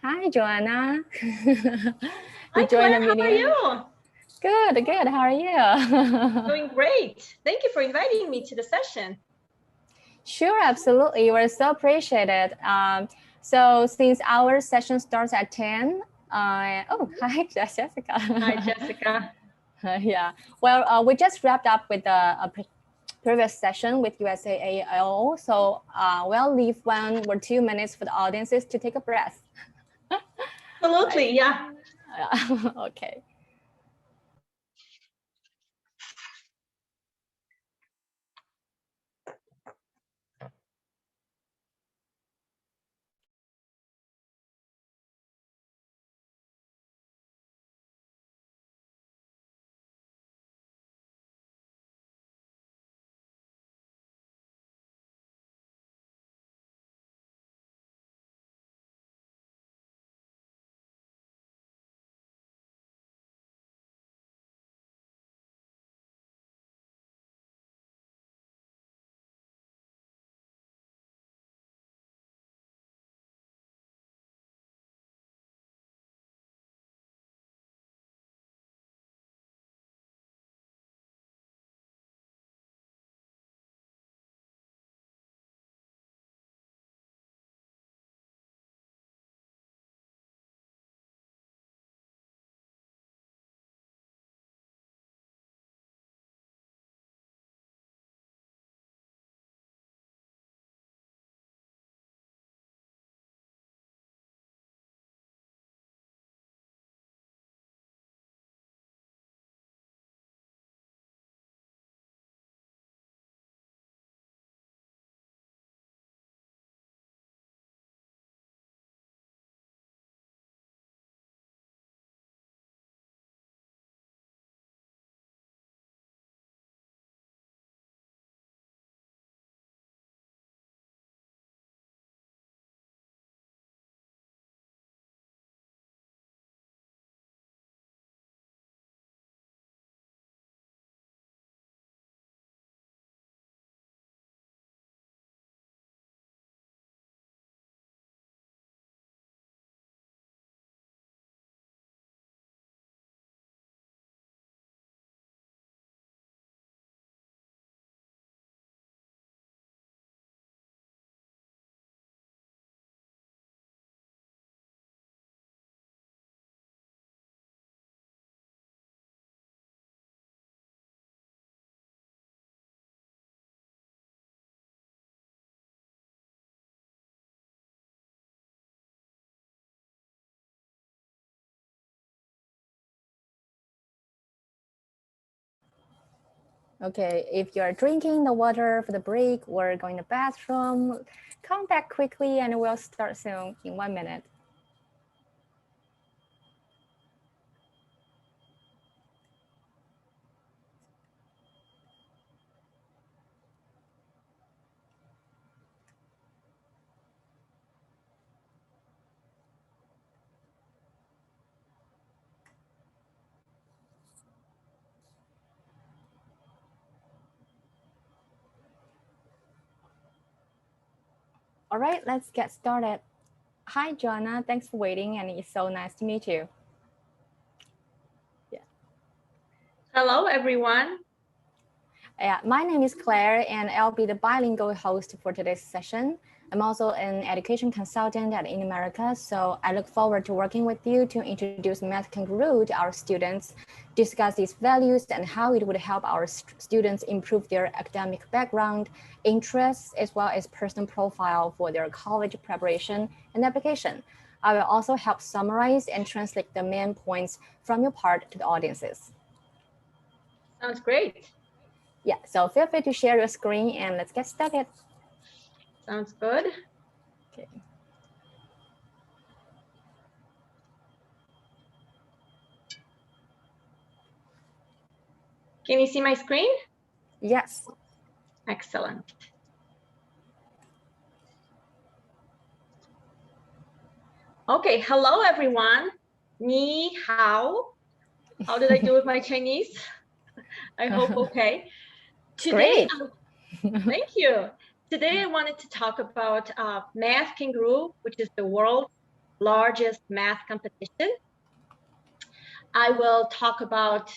Hi, Joanna. Hi, Claire. How are you? Good, good. How are you? Doing great. Thank you for inviting me to the session. Sure, absolutely. We're so appreciated. So since our session starts at 10, oh, hi, Jessica. Hi, Jessica. Yeah. Well, we just wrapped up with a previous session with USA AO. So we'll leave 1 or 2 minutes for the audiences to take a breath. Absolutely, Right? yeah. Okay. Okay, if you're drinking the water for the break or going to the bathroom, come back quickly and we'll start soon in 1 minute. All right, let's get started. Hi, Joanna. Thanks for waiting, and it's so nice to meet you. Yeah. Hello, everyone. My name is Claire, and I'll be the bilingual host for today's session. I'm also an education consultant at In America, so I look forward to working with you to introduce Math Kangaroo to our students, discuss its values and how it would help our students improve their academic background, interests, as well as personal profile for their college preparation and application. I will also help summarize and translate the main points from your part to the audiences. Sounds great. Yeah, so feel free to share your screen and let's get started. Sounds good. Okay. Can you see my screen? Yes. Excellent. Okay, hello, everyone. Ni hao. How did I do with my Chinese? I hope okay. Great. Thank you. Today, I wanted to talk about Math Kangaroo, which is the world's largest math competition. I will talk about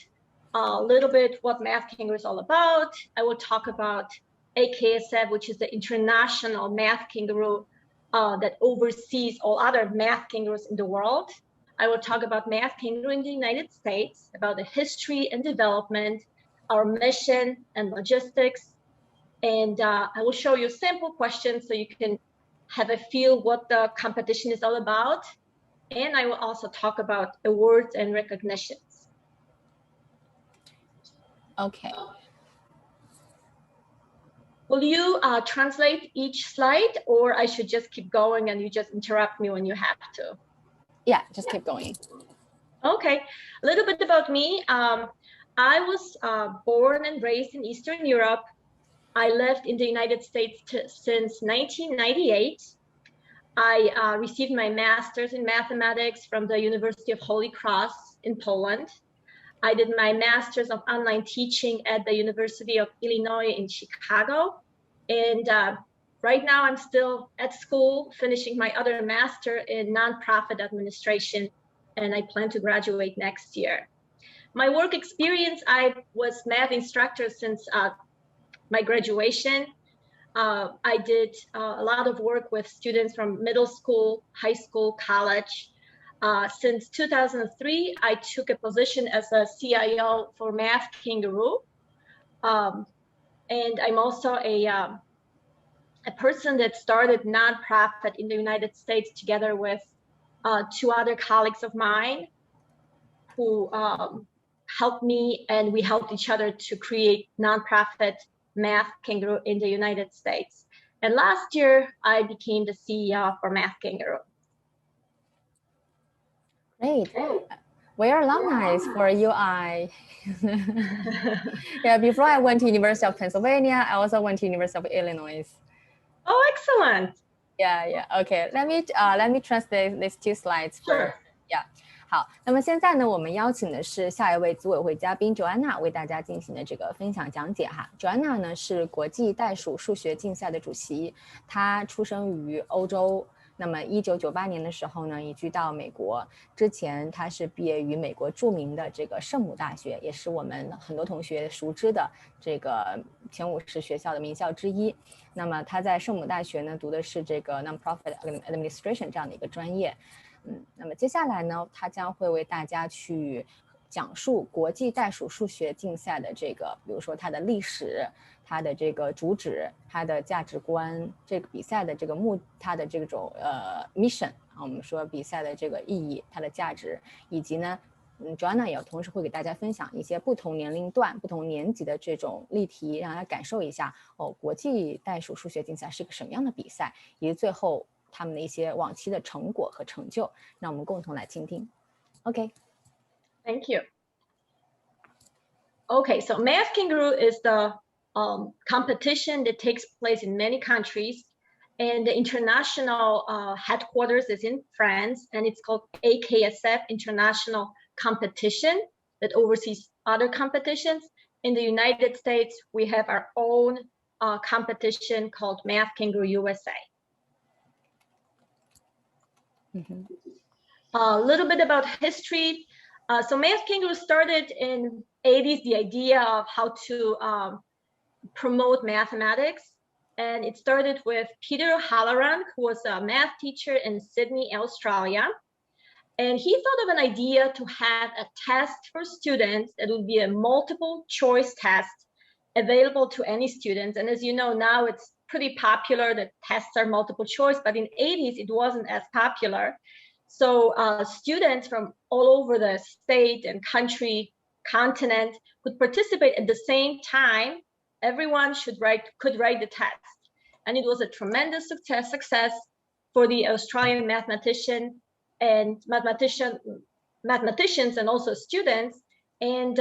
a little bit what Math Kangaroo is all about. I will talk about AKSF, which is the International Math Kangaroo that oversees all other math kangaroos in the world. I will talk about Math Kangaroo in the United States, about the history and development, our mission and logistics. And I will show you sample questions so you can have a feel what the competition is all about. And I will also talk about awards and recognitions. Okay. Will you translate each slide, or I should just keep going and you just interrupt me when you have to? Yeah, just keep going. Okay, a little bit about me. I was born and raised in Eastern Europe. I lived in the United States since 1998. I received my master's in mathematics from the University of Holy Cross in Poland. I did my master's of online teaching at the University of Illinois in Chicago. And right now I'm still at school finishing my other master in nonprofit administration, and I plan to graduate next year. My work experience, I was math instructor since my graduation. I did a lot of work with students from middle school, high school, college. Since 2003, I took a position as a CIO for Math Kangaroo. And I'm also a person that started nonprofit in the United States together with two other colleagues of mine who helped me, and we helped each other to create nonprofit Math Kangaroo in the United States. And last year, I became the CEO for Math Kangaroo. Great. We are alumni for UI. Yeah, before I went to University of Pennsylvania, I also went to University of Illinois. Oh, excellent. Yeah. Okay, let me translate these two slides for. Sure. Yeah. 好，那么现在呢，我们邀请的是下一位组委会嘉宾 Joanna 为大家进行的这个分享讲解哈。Joanna 呢是国际代数数学竞赛的主席，她出生于欧洲。那么1998年的时候呢，移居到美国。之前他是毕业于美国著名的这个圣母大学，也是我们很多同学熟知的这个前50学校的名校之一。那么他在圣母大学呢读的是这个 Nonprofit Administration 这样的一个专业。那么接下来呢，他将会为大家去讲述国际代数数学竞赛的这个，比如说它的历史、它的这个主旨、它的价值观，这个比赛的这个它的这种mission 啊，我们说比赛的这个意义、它的价值，以及呢，Joanna 也同时会给大家分享一些不同年龄段、不同年级的这种例题，让大家感受一下国际代数数学竞赛是一个什么样的比赛，以及最后他们的一些往期的成果和成就，让我们共同来倾听。OK。Thank you. Okay, so Math Kangaroo is the competition that takes place in many countries, and the international headquarters is in France, and it's called AKSF, International Competition, that oversees other competitions. In the United States, we have our own competition called Math Kangaroo USA. A little bit about history. So Math Kangaroo started in 80s, the idea of how to promote mathematics. And it started with Peter Halloran, who was a math teacher in Sydney, Australia. And he thought of an idea to have a test for students that would be a multiple choice test available to any students. And as you know, now it's pretty popular that tests are multiple choice, but in 80s, it wasn't as popular. So students from all over the state and country, continent could participate at the same time. Everyone could write the test. And it was a tremendous success for the Australian mathematicians and also students. And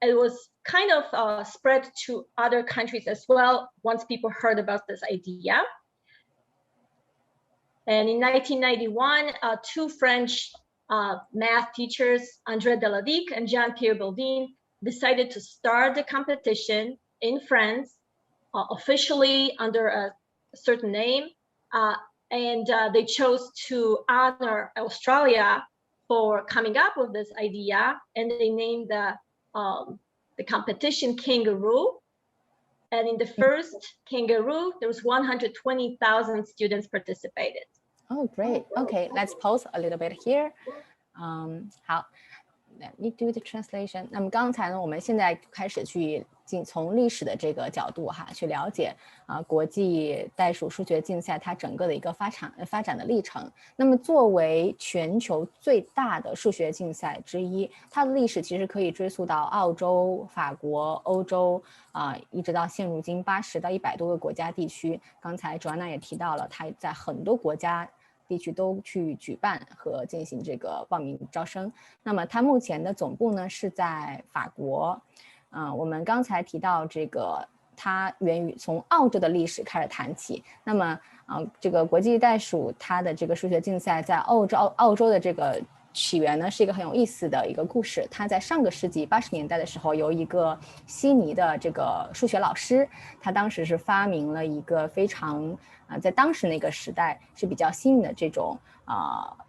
it was kind of spread to other countries as well once people heard about this idea. And in 1991, two French math teachers, André Deladic and Jean-Pierre Baldin, decided to start the competition in France, officially under a certain name. And they chose to honor Australia for coming up with this idea, and they named the competition Kangaroo. And in the first Kangaroo, there was 120,000 students participated. Oh, great. Okay, let's pause a little bit here. 好。Let me do the translation. 那么刚才呢，我们现在开始去从历史的这个角度去了解国际袋鼠数学竞赛它整个的一个发展的历程。那么作为全球最大的数学竞赛之一，它的历史其实可以追溯到澳洲、法国、欧洲一直到现如今80到100多个国家地区。刚才Joanna也提到了，它在很多国家地区都去举办和进行这个报名招生。那么它目前的总部呢是在法国。我们刚才提到这个它源于从澳洲的历史开始谈起。那么这个国际袋鼠它的这个数学竞赛在澳洲的这个起源呢是一个很有意思的一个故事。它在上个世纪80年代的时候，由一个悉尼的这个数学老师，他当时是发明了一个非常在当时那个时代是比较新颖的这种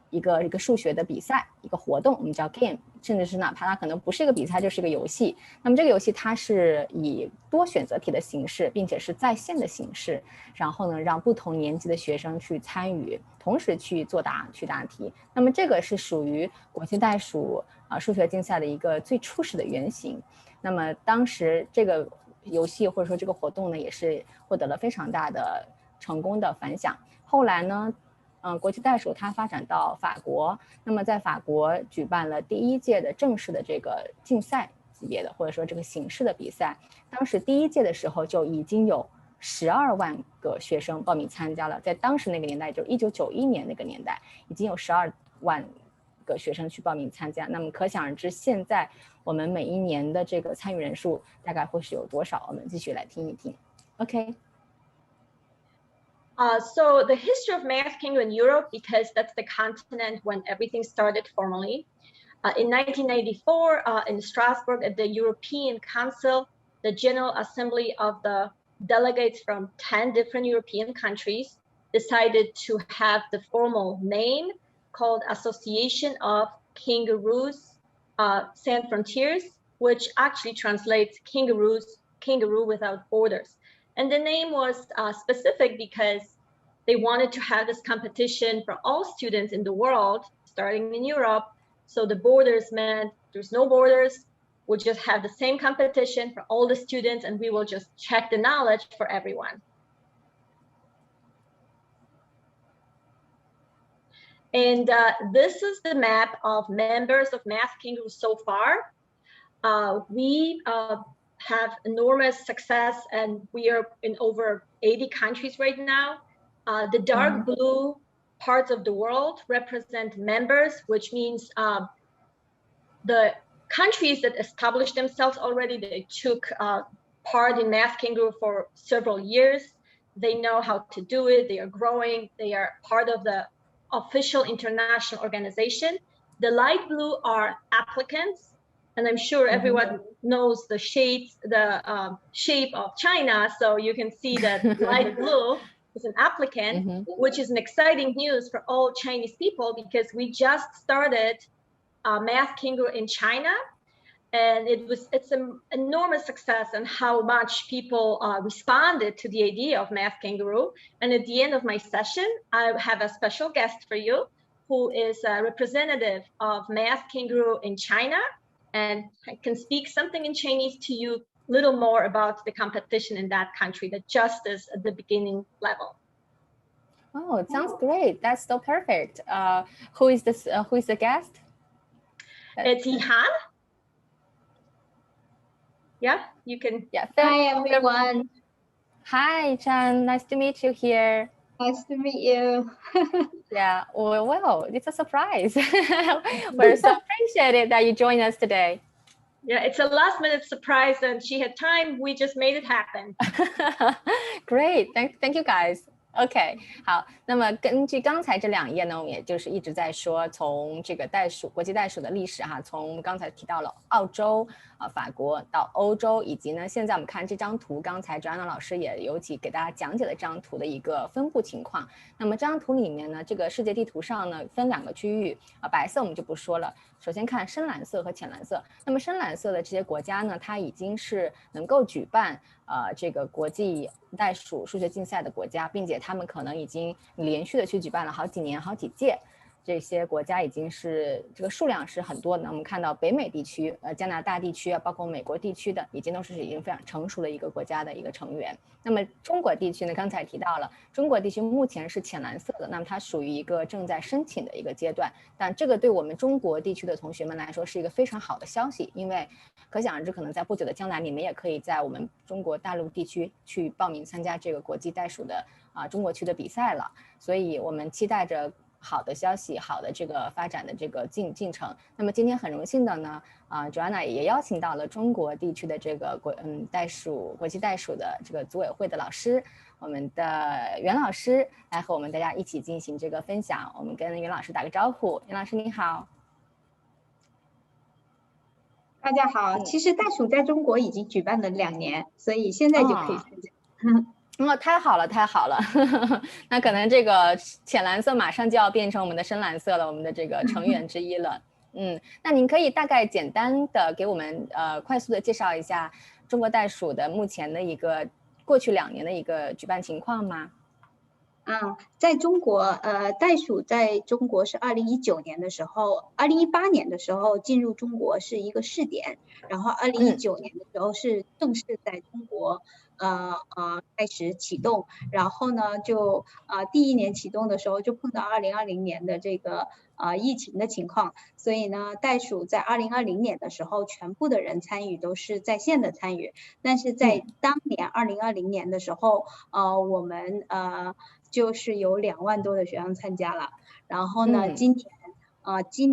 一个数学的比赛，一个活动，我们叫 game， 甚至是哪怕它可能不是一个比赛，就是一个游戏。那么这个游戏它是以多选择题的形式，并且是在线的形式，然后呢让不同年级的学生去参与，同时去去答题。那么这个是属于国际袋鼠数学竞赛的一个最初始的原型。那么当时这个游戏或者说这个活动呢，也是获得了非常大的成功的反响。后来呢国际袋鼠它发展到法国，那么在法国举办了第1届的正式的这个竞赛级别的或者说这个形式的比赛。当时第1届的时候就已经有12万个学生报名参加了，在当时那个年代，就1991年那个年代，已经有12万个学生去报名参加。那么可想而知，现在我们每一年的这个参与人数大概会是有多少？我们继续来听一听。OK。So the history of Math Kangaroo in Europe, because that's the continent when everything started formally. In 1994, in Strasbourg at the European Council, the General Assembly of the delegates from 10 different European countries decided to have the formal name called Association of Kangaroos Sans Frontiers, which actually translates kangaroo without borders. And the name was specific because they wanted to have this competition for all students in the world, starting in Europe. So the borders meant there's no borders. We'll just have the same competition for all the students, and we will just check the knowledge for everyone. And this is the map of members of Math Kangaroo so far. We have enormous success, and we are in over 80 countries right now. The dark blue parts of the world represent members, which means the countries that established themselves already. They took part in Math Kangaroo for several years. They know how to do it. They are growing. They are part of the official international organization. The light blue are applicants. And I'm sure everyone knows the shape of China. So you can see that light blue is an applicant, which is an exciting news for all Chinese people, because we just started Math Kangaroo in China. And it's an enormous success and how much people responded to the idea of Math Kangaroo. And at the end of my session, I have a special guest for you who is a representative of Math Kangaroo in China. And I can speak something in Chinese to you, a little more about the competition in that country that just is at the beginning level. Oh, it sounds great. That's so perfect. Who is this? Who is the guest? It's Yihan. Yeah, you can. Yeah. Hi, everyone. Hi, Chan. Nice to meet you here. Nice to meet you. Yeah, well, it's a surprise. We're so appreciated that you joined us today. Yeah, it's a last-minute surprise, and she had time. We just made it happen. Great. Thank you, guys. OK， 好，那么根据刚才这2页呢，我们也就是一直在说从这个国际袋鼠的历史哈，从刚才提到了澳洲法国到欧洲，以及呢现在我们看这张图，刚才Joanna老师也尤其给大家讲解了这张图的一个分布情况。那么这张图里面呢，这个世界地图上呢分2个区域白色我们就不说了。首先看深蓝色和浅蓝色，那么深蓝色的这些国家呢，它已经是能够举办这个国际袋鼠数学竞赛的国家，并且他们可能已经连续的去举办了好几年、好几届。这些国家已经是这个数量是很多的。我们看到北美地区、加拿大地区包括美国地区的，已经非常成熟的一个国家的一个成员。那么中国地区呢，刚才提到了，中国地区目前是浅蓝色的，那么它属于一个正在申请的一个阶段。但这个对我们中国地区的同学们来说是一个非常好的消息，因为可想而知，可能在不久的将来，你们也可以在我们中国大陆地区去报名参加这个国际袋鼠的中国区的比赛了。所以我们期待着好的消息，好的这个发展的这个进程。那么今天很荣幸的呢，Joanna 也邀请到了中国地区的这个国际袋鼠的这个组委会的老师，我们的袁老师来和我们大家一起进行这个分享。我们跟袁老师打个招呼，袁老师您好。大家好，其实袋鼠在中国已经举办了2年，所以现在就可以参加。太好了，太好了。那可能这个浅蓝色马上就要变成我们的深蓝色了，我们的这个成员之一了。那您可以大概简单的给我们快速的介绍一下中国袋鼠的目前的一个过去2年的一个举办情况吗？在中国，袋鼠在中国是2019年的时候，2018年的时候进入中国是一个试点，然后2019年的时候是正式在中国开始启动，然后呢就第1年启动的时候就碰到2020年的这个疫情的情况，所以呢袋鼠在2020年的时候全部的人参与都是在线的参与，但是在当年2020年的时候，我们就是有2万多的学生参加了，然后呢今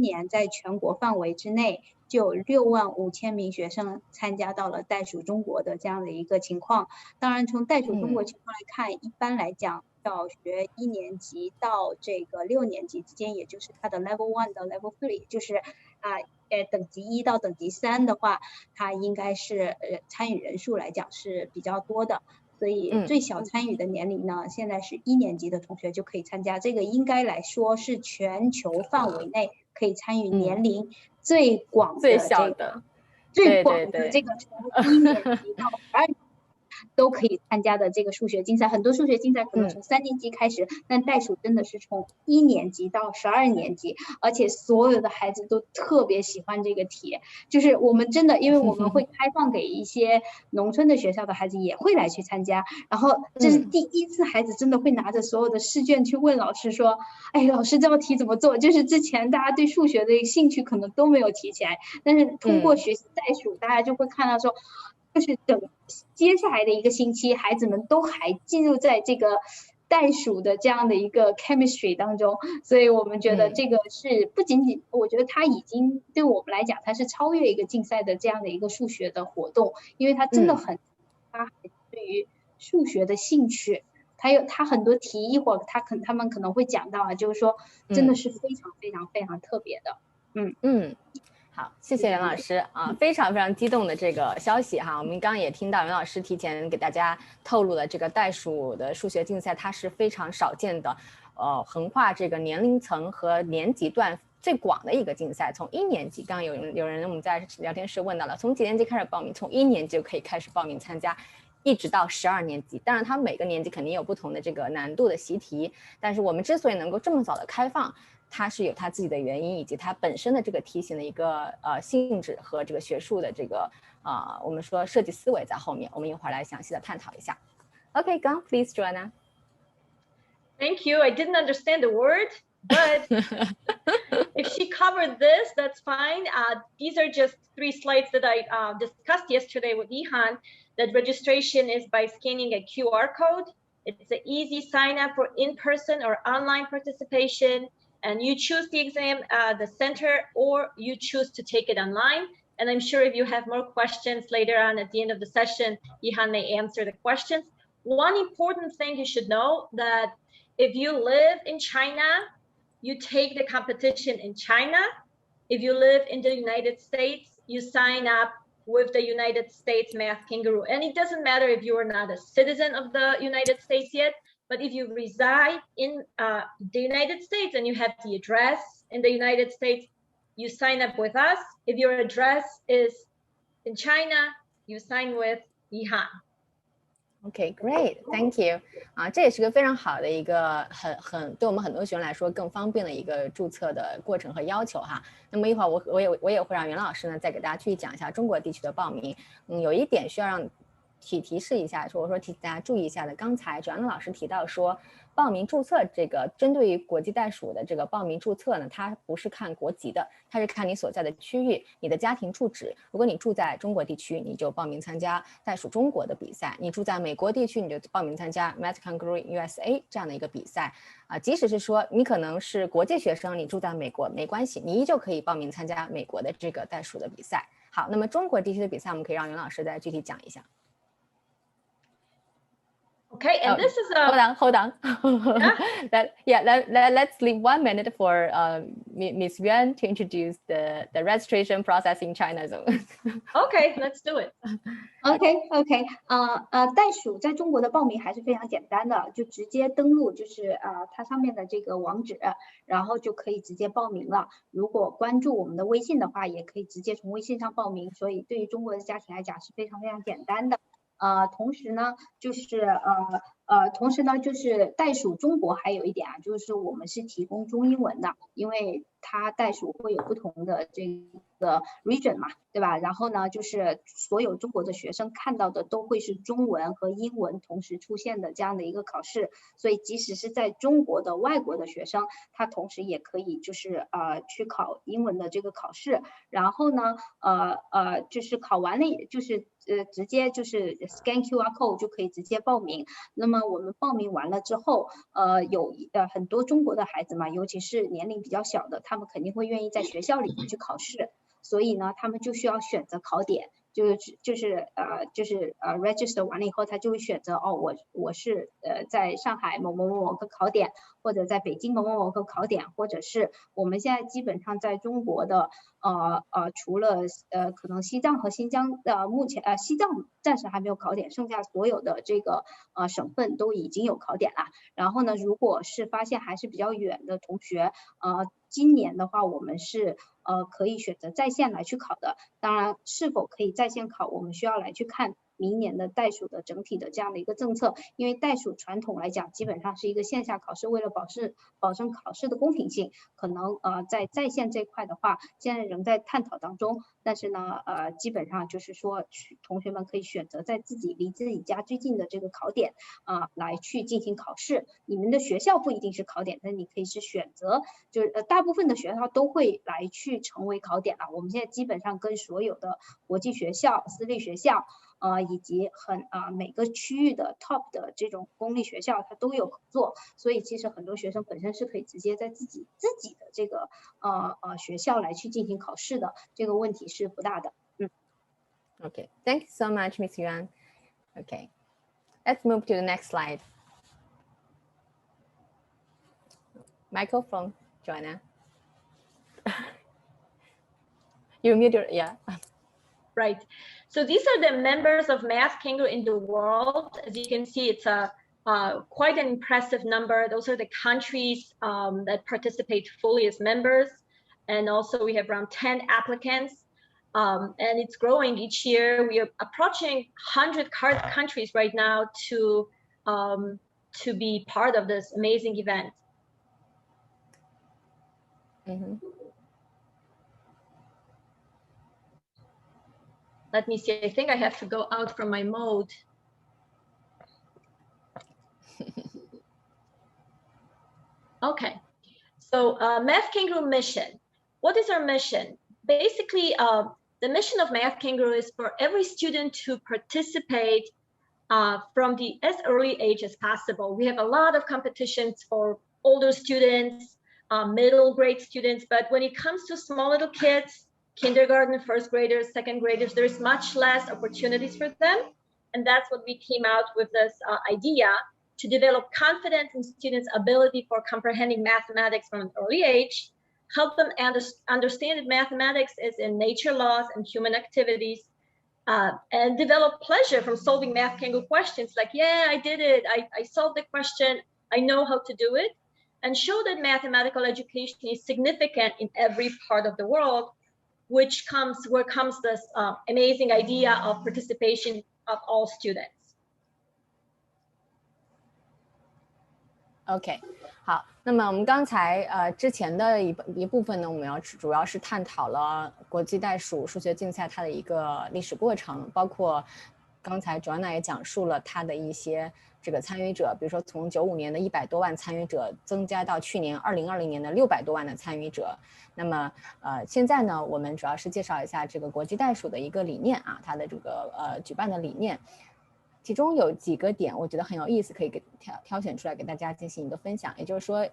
年在全国范围之内就有6万5千名学生参加到了袋鼠中国的这样的一个情况。当然从袋鼠中国情况来看，一般来讲小学1年级到这个6年级之间，也就是它的 level 1到 level 3，就是等级1到等级3的话，它应该是参与人数来讲是比较多的。所以最小参与的年龄呢，现在是1年级的同学就可以参加，这个应该来说是全球范围内可以参与年龄最广的、最小的、最广的这个从1年级到12年级都可以参加的这个数学竞赛。很多数学竞赛可能从3年级开始，但袋鼠真的是从1年级到12年级，而且所有的孩子都特别喜欢这个题。就是我们真的，因为我们会开放给一些农村的学校的孩子也会来去参加，然后这是第1次孩子真的会拿着所有的试卷去问老师说，哎，老师这道题怎么做？就是之前大家对数学的兴趣可能都没有提起来，但是通过学习袋鼠，大家就会看到说，就是等接下来的1个星期，孩子们都还进入在这个袋鼠的这样的一个 chemistry 当中，所以我们觉得这个是不仅仅，我觉得它已经对我们来讲，它是超越一个竞赛的这样的一个数学的活动，因为它真的很它对于数学的兴趣，它很多题一会儿他们可能会讲到就是说真的是非常非常非常特别的。好，谢谢袁老师非常非常激动的这个消息哈。我们刚刚也听到袁老师提前给大家透露了这个袋鼠的数学竞赛，它是非常少见的，横跨这个年龄层和年级段最广的一个竞赛。从1年级，刚刚有人我们在聊天室问到了，从几年级开始报名？从1年级就可以开始报名参加，一直到12年级。当然，它每个年级肯定有不同的这个难度的习题，但是我们之所以能够这么早的开放，它是有它自己的原因，以及它本身的这个题型的一个性质和这个学术的这个我们说设计思维在后面，我们一会儿来详细的探讨一下。Okay, go on, please, Joanna. Thank you. I didn't understand the word, but if she covered this, that's fine. These are just 3 slides that I discussed yesterday with Ihan. That registration is by scanning a QR code. It's an easy sign up for in-person or online participation. And you choose the exam, the center, or you choose to take it online. And I'm sure if you have more questions later on at the end of the session, Ihan may answer the questions. one important thing you should know that if you live in China, you take the competition in China. If you live in the United States, you sign up with the United States Math Kangaroo. And it doesn't matter if you are not a citizen of the United States yet, but if you reside in the United States and you have the address in the United States, you sign up with us. If your address is in China, you sign with Yihan. Okay, great, thank you. 这也是个非常好的一个对我们很多学生来说更方便的一个注册的过程和要求哈。那么一会儿我也会让袁老师呢再给大家去讲一下中国地区的报名。有一点需要让提示一下，或者说提大家注意一下的。刚才Joanna老师提到说，报名注册这个针对于国际袋鼠的这个报名注册呢，它不是看国籍的，它是看你所在的区域，你的家庭住址。如果你住在中国地区，你就报名参加袋鼠中国的比赛；你住在美国地区，你就报名参加 Math Kangaroo USA 这样的一个比赛。即使是说你可能是国际学生，你住在美国没关系，你依旧可以报名参加美国的这个袋鼠的比赛。好，那么中国地区的比赛，我们可以让袁老师再具体讲一下。Okay, and this is hold on. Let's leave 1 minute for Miss Yuan to introduce the registration process in China zone. Okay, let's do it. OK， 袋鼠在中国的报名还是非常简单的，就直接登录就是它上面的这个网址，然后就可以直接报名了。如果关注我们的微信的话，也可以直接从微信上报名，所以对于中国的家庭来讲是非常简单的。同时呢，就是袋鼠中国还有一点就是我们是提供中英文的，因为它袋鼠会有不同的这个 region 嘛，对吧？然后呢，就是所有中国的学生看到的都会是中文和英文同时出现的这样的一个考试，所以即使是在中国的外国的学生，他同时也可以就是去考英文的这个考试，然后呢就是考完了就是直接就是 scan QR code 就可以直接报名。那么我们报名完了之后，有很多中国的孩子嘛，尤其是年龄比较小的，他们肯定会愿意在学校里面去考试，所以呢，他们就需要选择考点，就是 register 完了以后，他就会选择我是在上海某个考点，或者在北京某个考点，或者是我们现在基本上在中国的除了可能西藏和新疆目前西藏暂时还没有考点，剩下所有的这个省份都已经有考点了。然后呢，如果是发现还是比较远的同学，今年的话我们是可以选择在线来去考的。当然是否可以在线考，我们需要来去看明年的袋鼠的整体的这样的一个政策，因为袋鼠传统来讲基本上是一个线下考试，为了保证考试的公平性，可能在线这块的话现在仍在探讨当中，但是呢基本上就是说同学们可以选择在离自己家最近的这个考点来去进行考试。你们的学校不一定是考点，但你可以是选择，就是大部分的学校都会来去成为考点了。我们现在基本上跟所有的国际学校、私立学校以及每个区域的 top 的这种公立学校它都有合作，所以其实很多学生本身是可以直接在自己的这个学校来去进行考试的，这个问题是不大的。Okay, thank you so much, Miss Yuan. Okay, let's move to the next slide. Microphone, Joanna. You muted, yeah. Right. So these are the members of Math Kangaroo in the world. As you can see, it's quite an impressive number. Those are the countries that participate fully as members. And also we have around 10 applicants. And it's growing each year. We are approaching 100 countries right now to be part of this amazing event. Mm-hmm. Let me see, I think I have to go out from my mode. Okay, so Math Kangaroo mission. What is our mission? Basically, the mission of Math Kangaroo is for every student to participate from as early age as possible. We have a lot of competitions for older students, middle grade students, but when it comes to small little kids, kindergarten, first graders, second graders, there's much less opportunities for them. And that's what we came out with this idea to develop confidence in students' ability for comprehending mathematics from an early age, help them understand that mathematics is in nature laws and human activities, and develop pleasure from solving Math Kangaroo questions like, yeah, I did it, I solved the question, I know how to do it, and show that mathematical education is significant in every part of the world, where comes this amazing idea of participation of all students. OK， 好，那么我们刚才之前的一部分呢，我们主要是探讨了国际袋鼠数学竞赛它的一个历史过程，包括刚才 Joanna 也讲述了它的一些这个参与者，比如说从95年的100多万参与者增加到去年2020年的600多万的参与者。那么现在呢，我们主要是介绍一下这个国际袋鼠的一个理念啊，它的这个举办的理念。其中有几个点我觉得很有意思，可以给挑选出来给大家进行一个分享。也就是说，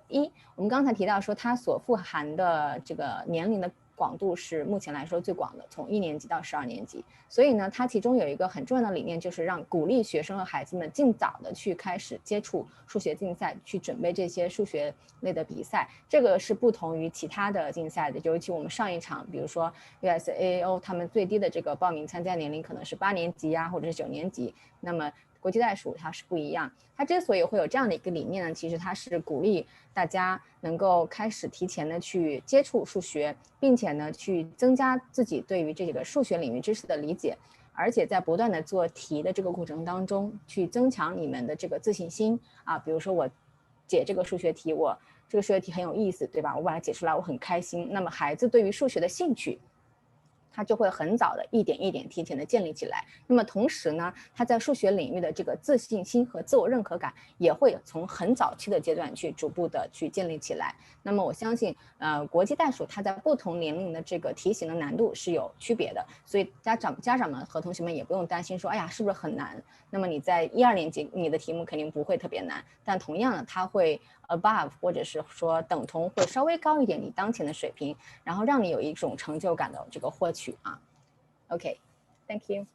我们刚才提到说它所富含的这个年龄的广度是目前来说最广的，从1年级到12年级。所以呢，它其中有一个很重要的理念，就是鼓励学生和孩子们尽早的去开始接触数学竞赛，去准备这些数学类的比赛。这个是不同于其他的竞赛的，尤其我们上一场，比如说 USA 他们最低的这个报名参加年龄可能是8年级或者是9年级。那么国际袋鼠它是不一样，它之所以会有这样的一个理念呢，其实它是鼓励大家能够开始提前的去接触数学，并且呢去增加自己对于这个数学领域知识的理解，而且在不断的做题的这个过程当中去增强你们的这个自信心啊。比如说我解这个数学题，这个数学题很有意思，对吧？我把它解出来我很开心，那么孩子对于数学的兴趣他就会很早的一点一点提前的建立起来。那么同时呢，他在数学领域的这个自信心和自我认可感也会从很早期的阶段去逐步的去建立起来。那么我相信国际袋鼠它在不同年龄的这个题型的难度是有区别的，所以家长们和同学们也不用担心说，哎呀是不是很难。那么你在1、2年级你的题目肯定不会特别难，但同样的它会 above 或者是说等同会稍微高一点你当前的水平，然后让你有一种成就感的这个获取啊。Okay, thank you.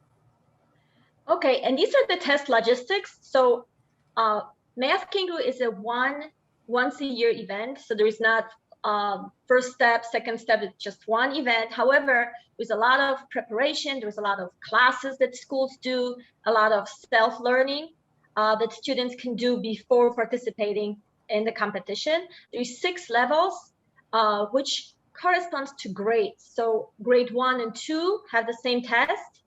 Okay, and these are the test logistics. So Math Kangaroo is a once a year event. So there is not first step, second step, it's just one event. However, there's a lot of preparation. There's a lot of classes that schools do, a lot of self-learning that students can do before participating in the competition. There's 6 levels, which corresponds to grades. So grade 1 and 2 have the same test,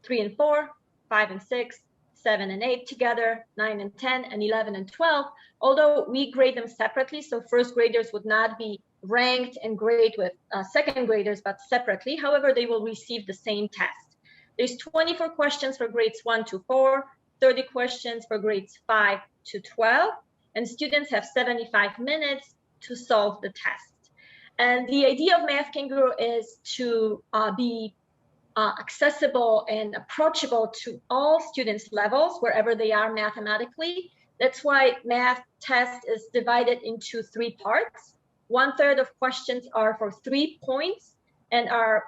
3 and 4, 5 and 6, 7 and 8 together, 9 and 10, and 11 and 12, although we grade them separately. So first graders would not be ranked and graded with second graders, but separately. However, they will receive the same test. There's 24 questions for grades 1 to 4, 30 questions for grades 5 to 12, and students have 75 minutes to solve the test. And the idea of Math Kangaroo is to be accessible and approachable to all students' levels, wherever they are mathematically. That's why math test is divided into 3 parts. 1/3 of questions are for 3 points and are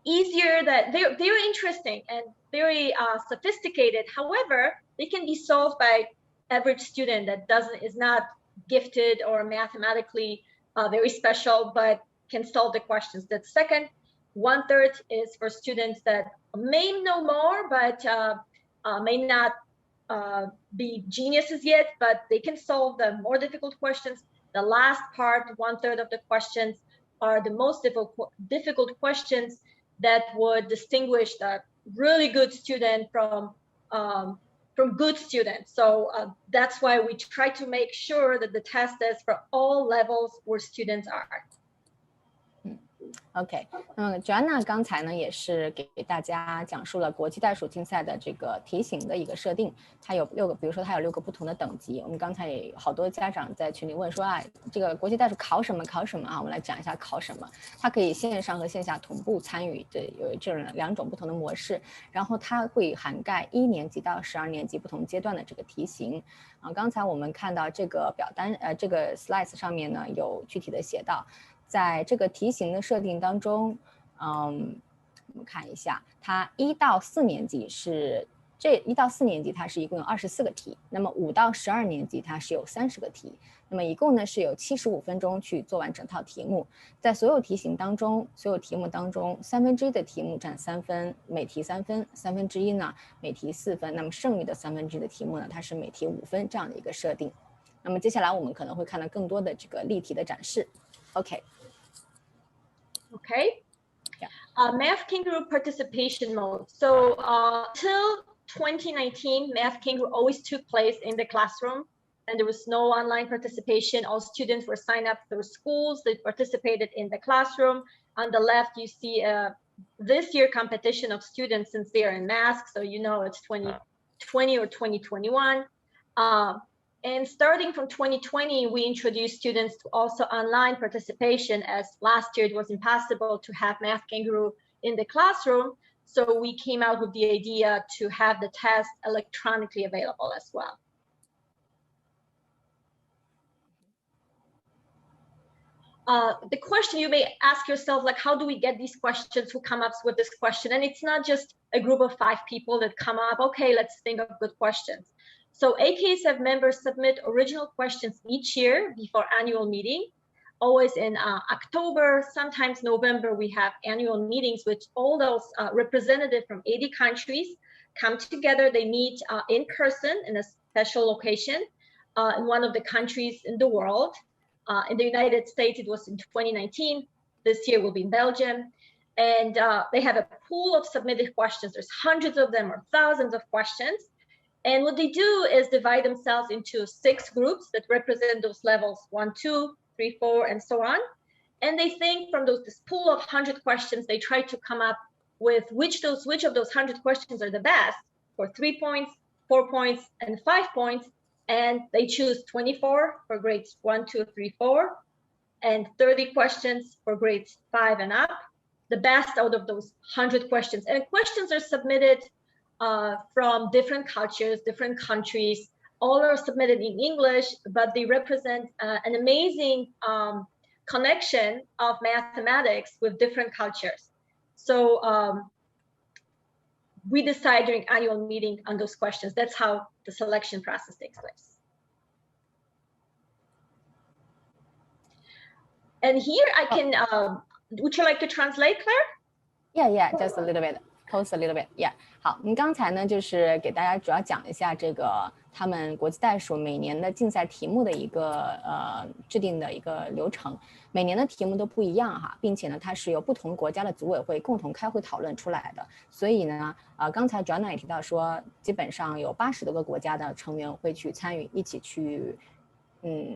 easier, that they're interesting and very sophisticated. However, they can be solved by average student that is not gifted or mathematically very special, but can solve the questions. The second 1/3 is for students that may know more, but may not be geniuses yet, but they can solve the more difficult questions. The last part, 1/3 of the questions, are the most difficult questions that would distinguish the really good student from good students. So that's why we try to make sure that the test is for all levels where students are. OK， Joanna 刚才呢也是给大家讲述了国际袋鼠竞赛的这个题型的一个设定，它有6个，比如说它有6个不同的等级。我们刚才也有好多家长在群里问说，这个国际袋鼠考什么啊？我们来讲一下考什么。它可以线上和线下同步参与的，有这种2种不同的模式，然后它会涵盖1年级到12年级不同阶段的这个题型。刚才我们看到这个表单，这个 slides 上面呢有具体的写到。在这个题型的设定当中，我们看一下，它1到4年级是这1到4年级它是一共有24个题，那么5到12年级它是有30个题，那么一共呢是有75分钟去做完整套题目。在所有题型当中，所有题目当中1/3的题目占3分，每题3分，1/3呢每题4分，那么剩余的1/3的题目呢，它是每题5分这样的一个设定。那么接下来我们可能会看到更多的这个例题的展示。OK. Okay. Yeah. Math Kangaroo participation mode. So till 2019, Math Kangaroo always took place in the classroom, and there was no online participation. All students were signed up through schools. They participated in the classroom. On the left, you see this year competition of students since they are in masks, so you know it's 2020 or 2021. And starting from 2020, we introduced students to also online participation, as last year it was impossible to have Math Kangaroo in the classroom. So we came out with the idea to have the test electronically available as well. The question you may ask yourself, like, how do we get these questions? Who come up with this question? And it's not just a group of 5 people that come up, okay, let's think of good questions. So AKSF members submit original questions each year before annual meeting. Always in October, sometimes November, we have annual meetings with all those representatives from 80 countries come together. They meet in person in a special location in one of the countries in the world. In the United States, it was in 2019. This year will be in Belgium. And they have a pool of submitted questions. There's hundreds of them or thousands of questions. And what they do is divide themselves into 6 groups that represent those levels 1, 2, 3, 4, and so on. And they think from this pool of 100 questions, they try to come up with which of those 100 questions are the best for 3 points, 4 points, and 5 points. And they choose 24 for grades 1, 2, 3, 4, and 30 questions for grades 5 and up, the best out of those 100 questions. And questions are submitted from different cultures, different countries. All are submitted in English, but they represent an amazing connection of mathematics with different cultures. So we decide during annual meeting on those questions. That's how the selection process takes place. And here I can, would you like to translate, Claire? Yeah, just a little bit. Pause a little bit. Yeah. 好，我们刚才呢就是给大家主要讲一下这个他们国际代数每年的竞赛题目的一个制定的一个流程，每年的题目都不一样哈，并且呢它是由不同国家的组委会共同开会讨论出来的，所以呢刚才 Joanna 也提到说，基本上有80多个国家的成员会去参与，一起去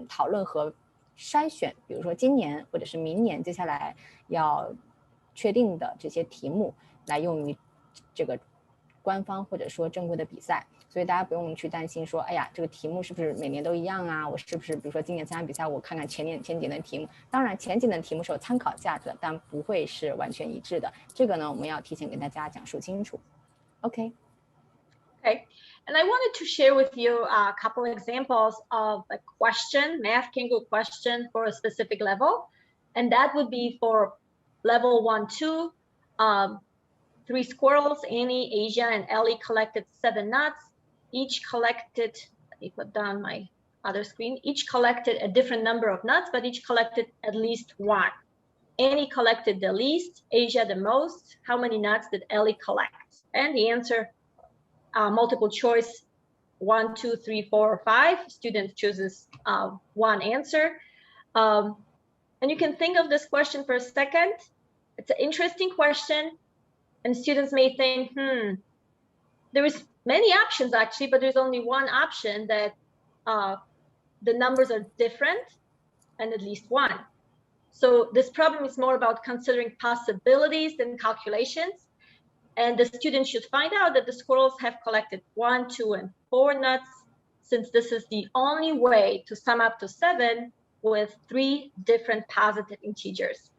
讨论和筛选，比如说今年或者是明年接下来要确定的这些题目来用于这个官方或者说正规的比赛，所以大家不用去担心说，哎呀，这个题目是不是每年都一样啊？我是不是比如说今年参加比赛，我看看前几年的题目，当然前几年的题目是有参考价值的，但不会是完全一致的。这个呢，我们要提前给大家讲述清楚。Okay. And I wanted to share with you a couple examples of a question, Math Kangaroo question for a specific level, and that would be for level 1, 2. 3 squirrels, Annie, Asia, and Ellie collected 7 nuts. Each collected, let me put down my other screen, each collected a different number of nuts, but each collected at least 1. Annie collected the least, Asia the most. How many nuts did Ellie collect? And the answer, multiple choice, 1, 2, 3, 4, or 5. Student chooses 1 answer. And you can think of this question for a second. It's an interesting question. And students may think, there is many options actually, but there's only one option that the numbers are different and at least 1. So this problem is more about considering possibilities than calculations. And the student should find out that the squirrels have collected 1, 2, and 4 nuts, since this is the only way to sum up to 7 with 3 different positive integers.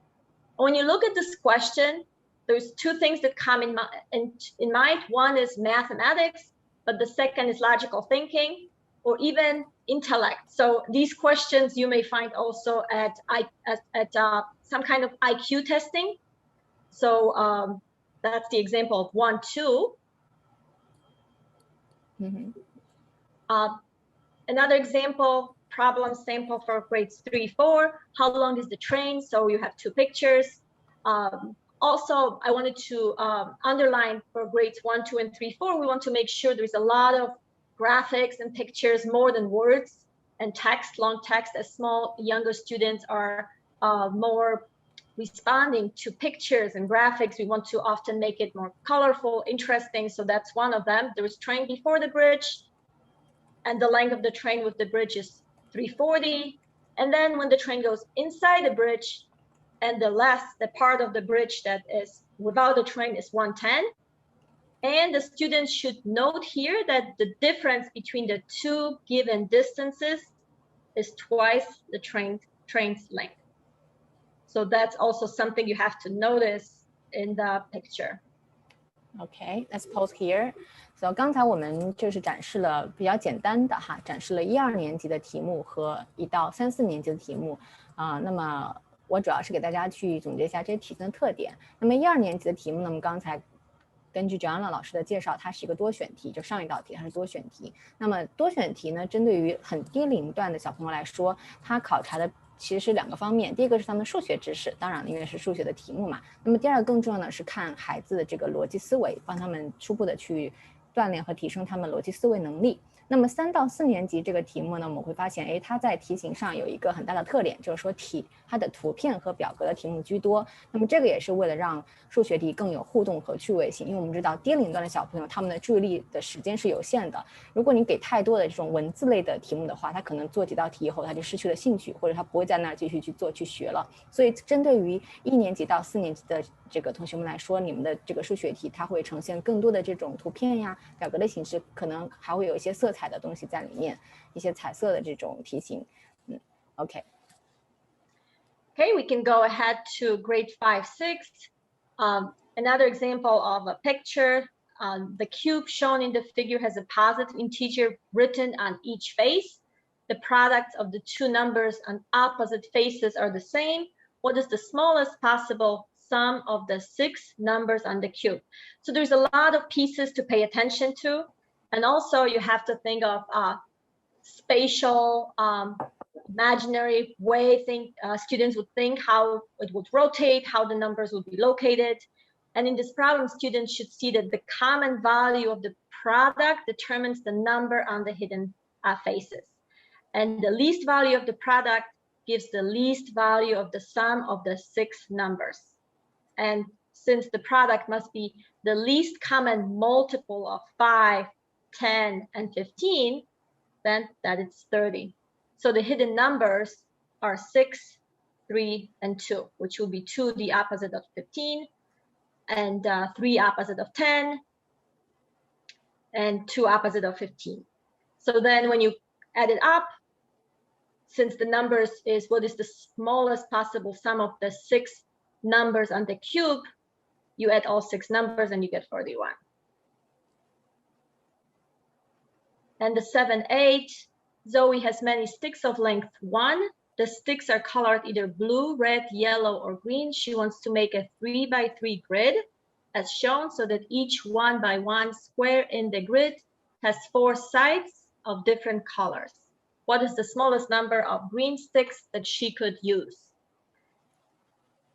When you look at this question, there's 2 things that come in mind. One is mathematics, but the second is logical thinking or even intellect. So these questions you may find also at some kind of IQ testing. So that's the example of 1, 2. Another example, problem sample for grades 3, 4. How long is the train? So you have 2 pictures. Also, I wanted to underline for grades 1, 2, and 3, 4, we want to make sure there's a lot of graphics and pictures more than words and text, long text, as younger students are more responding to pictures and graphics. We want to often make it more colorful, interesting. So that's one of them. There was train before the bridge, and the length of the train with the bridge is 340. And then when the train goes inside the bridge, and the part of the bridge that is without the train is 110. And the students should note here that the difference between the 2 given distances is twice the train's length. So that's also something you have to notice in the picture. Okay, let's pause here. So 刚才我们就是展示了比较简单的展示了1、2年级的题目和1到3、4年级的题目那么我主要是给大家去总结一下这些题的特点。那么1、2年级的题目呢，我们刚才根据 Joanna 老师的介绍，它是一个多选题，就上一道题它是多选题。那么多选题呢，针对于很低龄段的小朋友来说，它考察的其实是2个方面，第一个是他们数学知识，当然因为是数学的题目嘛。那么第二个更重要的是看孩子的这个逻辑思维，帮他们初步的去锻炼和提升他们逻辑思维能力。那么3到4年级这个题目呢，我们会发现，它在题型上有一个很大的特点，就是说它的图片和表格的题目居多。那么这个也是为了让数学题更有互动和趣味性，因为我们知道低龄段的小朋友他们的注意力的时间是有限的，如果你给太多的这种文字类的题目的话，他可能做几道题以后他就失去了兴趣，或者他不会在那儿继续去做去学了。所以针对于1年级到4年级的这个同学们来说，你们的这个数学题它会呈现更多的这种图片呀、表格的形式，可能还会有一些色彩的东西在里面，一些彩色的这种题型。OK. Okay, we can go ahead to grade 5, 6. Another example of a picture. The cube shown in the figure has a positive integer written on each face. The product of the 2 numbers on opposite faces are the same. What is the smallest possible sum of the 6 numbers on the cube? So there's a lot of pieces to pay attention to. And also you have to think of spatial, imaginary way students would think how it would rotate, how the numbers would be located. And in this problem, students should see that the common value of the product determines the number on the hidden faces. And the least value of the product gives the least value of the sum of the 6 numbers. And since the product must be the least common multiple of 5, 10, and 15, then that is 30. So the hidden numbers are 6, 3, and 2, which will be 2 the opposite of 15, and 3 opposite of 10, and 2 opposite of 15. So then when you add it up, since the numbers is what is the smallest possible sum of the 6 numbers on the cube, you add all 6 numbers and you get 41. And the 7, 8, Zoe has many sticks of length 1. The sticks are colored either blue, red, yellow, or green. She wants to make a 3 by 3 grid as shown, so that each 1 by 1 square in the grid has 4 sides of different colors. What is the smallest number of green sticks that she could use?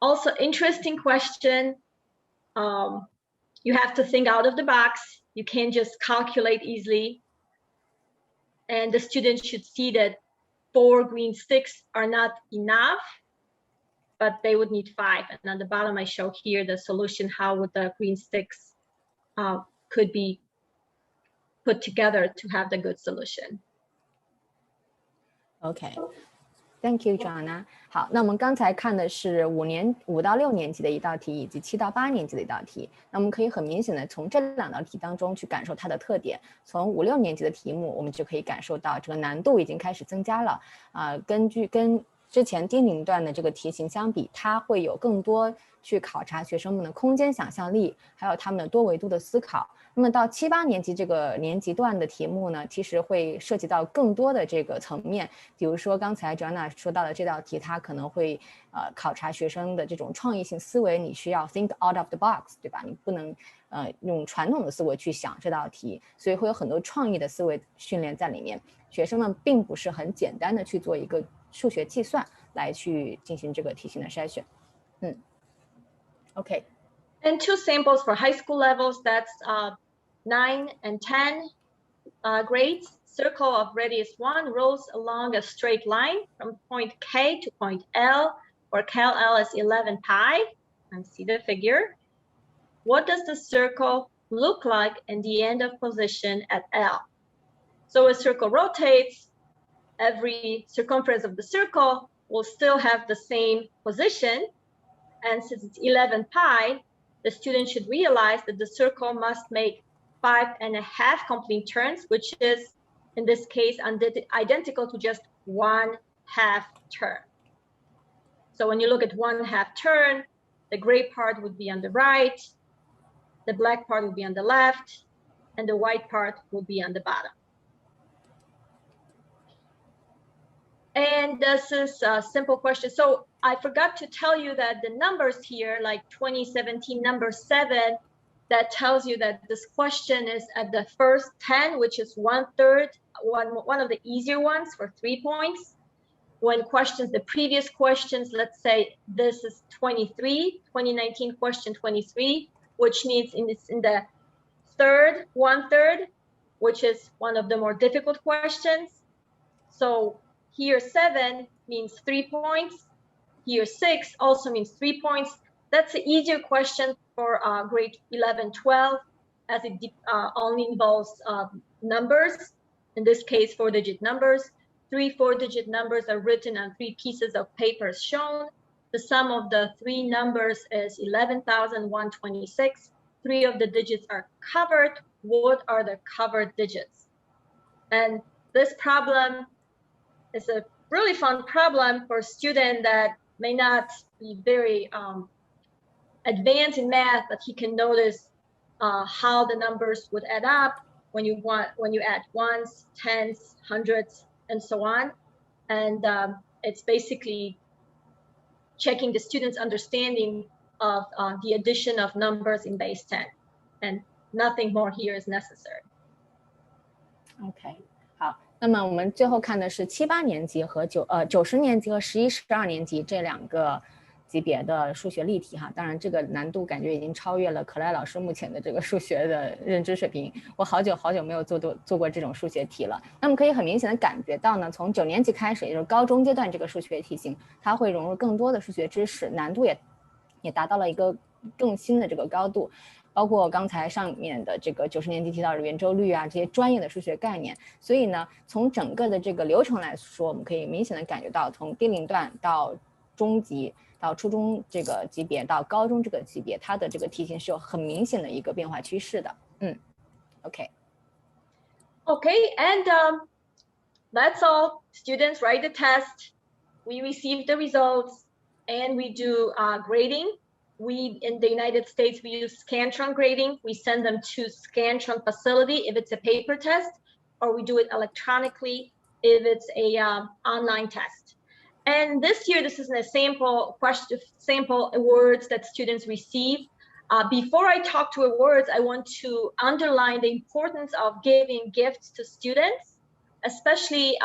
Also, interesting question. You have to think out of the box. You can't just calculate easily. And the students should see that 4 green sticks are not enough, but they would need 5. And on the bottom, I show here the solution, how would the green sticks could be put together to have the good solution. OK, thank you, Joanna. 好，那我们刚才看的是5到6年级的一道题，以及7到8年级的一道题。那我们可以很明显的从这2道题当中去感受它的特点。从5、6年级的题目，我们就可以感受到这个难度已经开始增加了。跟之前低龄段的这个题型相比，它会有更多去考察学生们的空间想象力，还有他们的多维度的思考。那么到7、8年级这个年级段的题目呢，其实会涉及到更多的这个层面，比如说刚才 Joanna 说到的这道题，它可能会考察学生的这种创意性思维，你需要 think out of the box， 对吧？你不能用传统的思维去想这道题，所以会有很多创意的思维训练在里面。学生们并不是很简单的去做一个数学计算来去进行这个题型的筛选。OK。And 2 samples for high school levels, that's 9 and 10 grades. Circle of radius 1 rolls along a straight line from point K to point L, where cal L is 11 pi. And see the figure. What does the circle look like in the end of position at L? So a circle rotates, every circumference of the circle will still have the same position. And since it's 11 pi, the student should realize that the circle must make 5.5 complete turns, which is, in this case, identical to just 1/2 turn. So when you look at 1/2 turn, the gray part would be on the right, the black part would be on the left, and the white part will be on the bottom. And this is a simple question. So I forgot to tell you that the numbers here, like 2017 number 7, that tells you that this question is at the first 10, which is 1/3, one of the easier ones for 3 points. When the previous questions, let's say this is 2019 question 23, which means it's in the 1/3, which is one of the more difficult questions. So here 7 means 3 points. Here 6 also means 3 points. That's an easier question for grade 11, 12, as it only involves numbers. In this case, 4-digit numbers. 3 4-digit numbers are written on 3 pieces of paper as shown. The sum of the 3 numbers is 11,126. 3 of the digits are covered. What are the covered digits? And this problem is a really fun problem for a student that may not be very advanced in math, but he can notice how the numbers would add up when you add ones, tens, hundreds, and so on. And it's basically checking the student's understanding of the addition of numbers in base 10. And nothing more here is necessary. OK。好，那么我们最后看的是7、8年级和90年级和11、12年级这2个级别的数学例题哈。当然，这个难度感觉已经超越了可赖老师目前的这个数学的认知水平。我好久没有做过这种数学题了。那么可以很明显的感觉到呢，从9年级开始，也就是高中阶段这个数学题型，它会融入更多的数学知识，难度也达到了一个更新的这个高度。包括刚才上面的这个90年级提到的圆周率啊，这些专业的数学概念。所以呢，从整个的这个流程来说，我们可以明显的感觉到，从低龄段到中级，到初中这个级别，到高中这个级别，它的这个题型是有很明显的一个变化趋势的。OK. Okay, and that's all. Students write the test. We receive the results, and we do grading. In the United States, we use Scantron grading. We send them to Scantron facility if it's a paper test, or we do it electronically if it's a online test. And this year, this is a sample awards that students receive. Before I talk to awards, I want to underline the importance of giving gifts to students, especially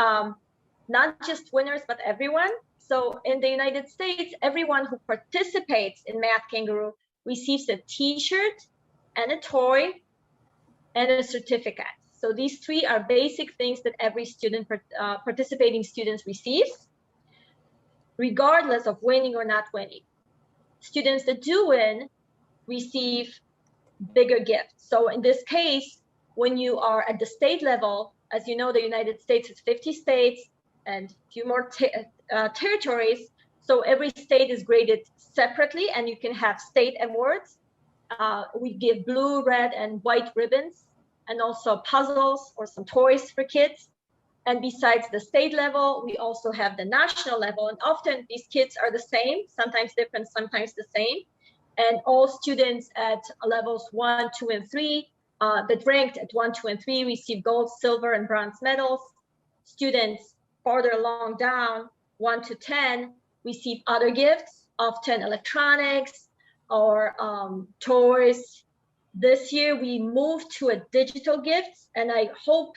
not just winners, but everyone. So in the United States, everyone who participates in Math Kangaroo receives a t-shirt and a toy and a certificate. So these 3 are basic things that every student, participating students receives, regardless of winning or not winning. Students that do win receive bigger gifts. So in this case, when you are at the state level, as you know, the United States has 50 states and a few more territories. So every state is graded separately, and you can have state awards. We give blue, red, and white ribbons, and also puzzles or some toys for kids. And besides the state level, we also have the national level. And often these kids are the same, sometimes different, sometimes the same. And all students at levels 1, 2, and 3 that ranked at 1, 2, and 3 receive gold, silver, and bronze medals. Students farther along down, 1 to 10, receive other gifts, often electronics or toys. This year we moved to a digital gift, and I hope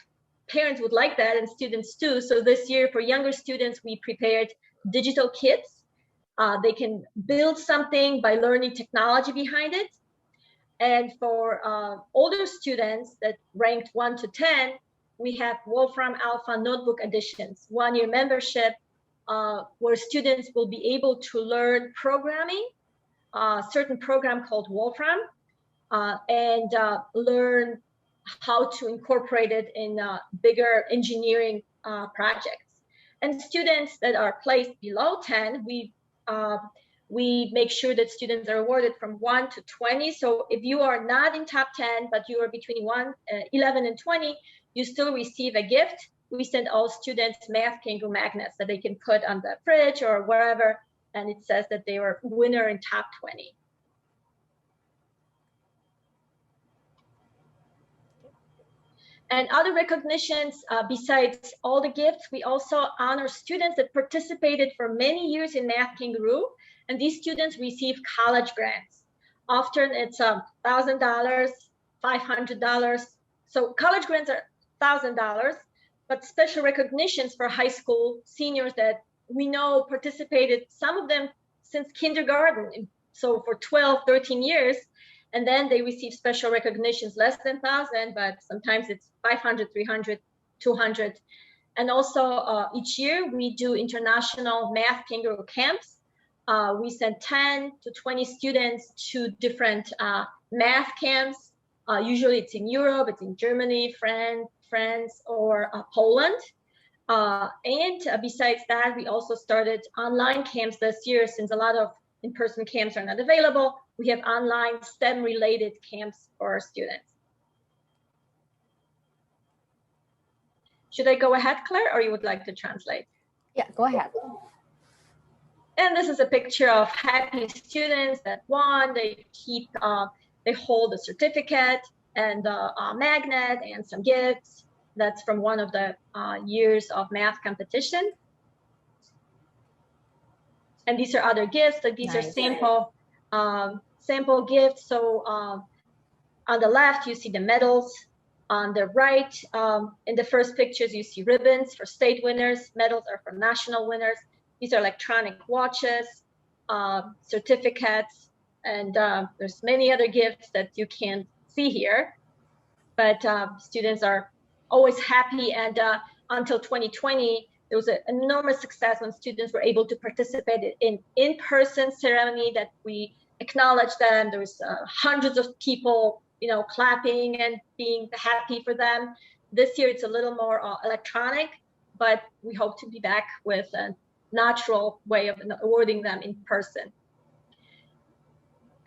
parents would like that and students too. So this year for younger students, we prepared digital kits. They can build something by learning technology behind it. And for older students that ranked 1 to 10, we have Wolfram Alpha notebook editions, 1-year membership, where students will be able to learn programming, a certain program called Wolfram, and learn how to incorporate it in bigger engineering projects. And students that are placed below 10, we make sure that students are awarded from 1 to 20. So if you are not in top 10, but you are between 11 and 20, you still receive a gift. We send all students Math Kangaroo magnets that they can put on the fridge or wherever, and it says that they were winner in top 20. And other recognitions, besides all the gifts, we also honor students that participated for many years in Math Kangaroo, and these students receive college grants. Often it's $1,000, $500. So college grants are $1,000, but special recognitions for high school seniors that we know participated, some of them since kindergarten, so for 12, 13 years, and then they receive special recognitions less than 1,000, but sometimes it's 500, 300, 200. And also each year we do international Math Kangaroo camps. We send 10 to 20 students to different math camps. Usually it's in Europe, it's in Germany, France, or Poland. And besides that, we also started online camps this year, since a lot of in-person camps are not available. We have online STEM-related camps for our students. Should I go ahead, Claire, or you would like to translate? Yeah, go ahead. And this is a picture of happy students that won. They hold a certificate and a magnet and some gifts. That's from one of the years of math competition. And these are other gifts. Like these Nice. are sample gifts. So on the left, you see the medals. On the right, in the first pictures, you see ribbons for state winners. Medals are for national winners. These are electronic watches, certificates, and there's many other gifts that you can't see here. But students are always happy. And until 2020, there was an enormous success when students were able to participate in-person ceremony that we acknowledge them. There was hundreds of people, clapping and being happy for them. This year, it's a little more electronic, but we hope to be back with a natural way of awarding them in person.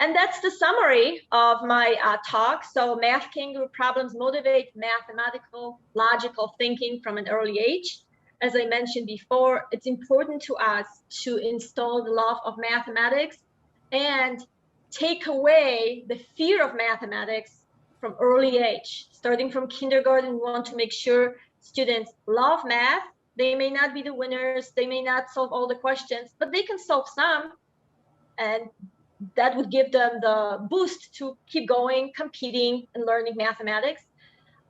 And that's the summary of my talk. So Math Kangaroo problems motivate mathematical, logical thinking from an early age. As I mentioned before, it's important to us to install the love of mathematics and take away the fear of mathematics from early age. Starting from kindergarten, we want to make sure students love math. They may not be the winners, they may not solve all the questions, but they can solve some, and that would give them the boost to keep going, competing, and learning mathematics.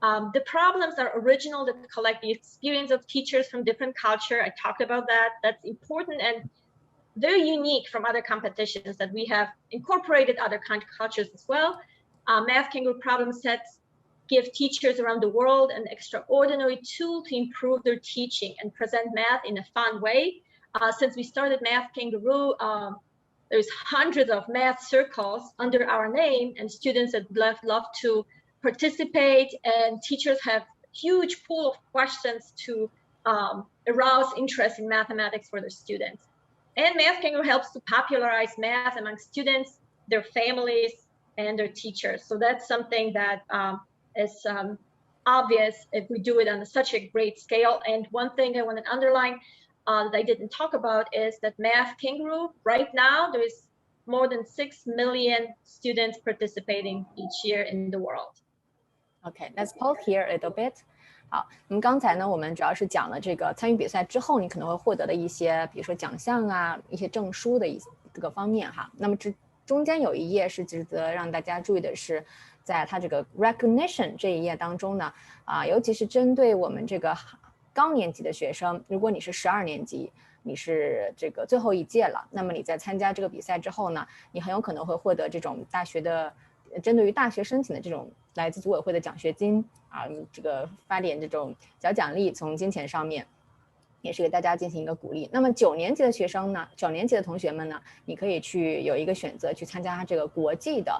The problems are original, that collect the experience of teachers from different culture. I talked about that. That's important and very unique from other competitions, that we have incorporated other cultures as well. Math Kangaroo problem sets give teachers around the world an extraordinary tool to improve their teaching and present math in a fun way. Since we started Math Kangaroo, there's hundreds of math circles under our name, and students that love to participate, and teachers have huge pool of questions to arouse interest in mathematics for their students. And Math Kangaroo helps to popularize math among students, their families, and their teachers. So that's something that is obvious if we do it on such a great scale. And one thing I want to underline that I didn't talk about is that Math Kangaroo, right now, there is more than 6 million students participating each year in the world. Okay, let's pause here a little bit. 好，那么刚才呢，我们主要是讲了这个参与比赛之后，你可能会获得的一些，比如说奖项啊、一些证书的这个方面哈。那么中间有一页是值得让大家注意的是，在它这个 recognition 这一页当中呢，尤其是针对我们这个高年级的学生，如果你是12年级，你是这个最后一届了，那么你在参加这个比赛之后呢，你很有可能会获得这种大学的。针对于大学申请的这种来自组委会的奖学金这个发点这种小奖励，从金钱上面也是给大家进行一个鼓励。那么9年级的学生呢，9年级的同学们呢，你可以去有一个选择去参加这个国际的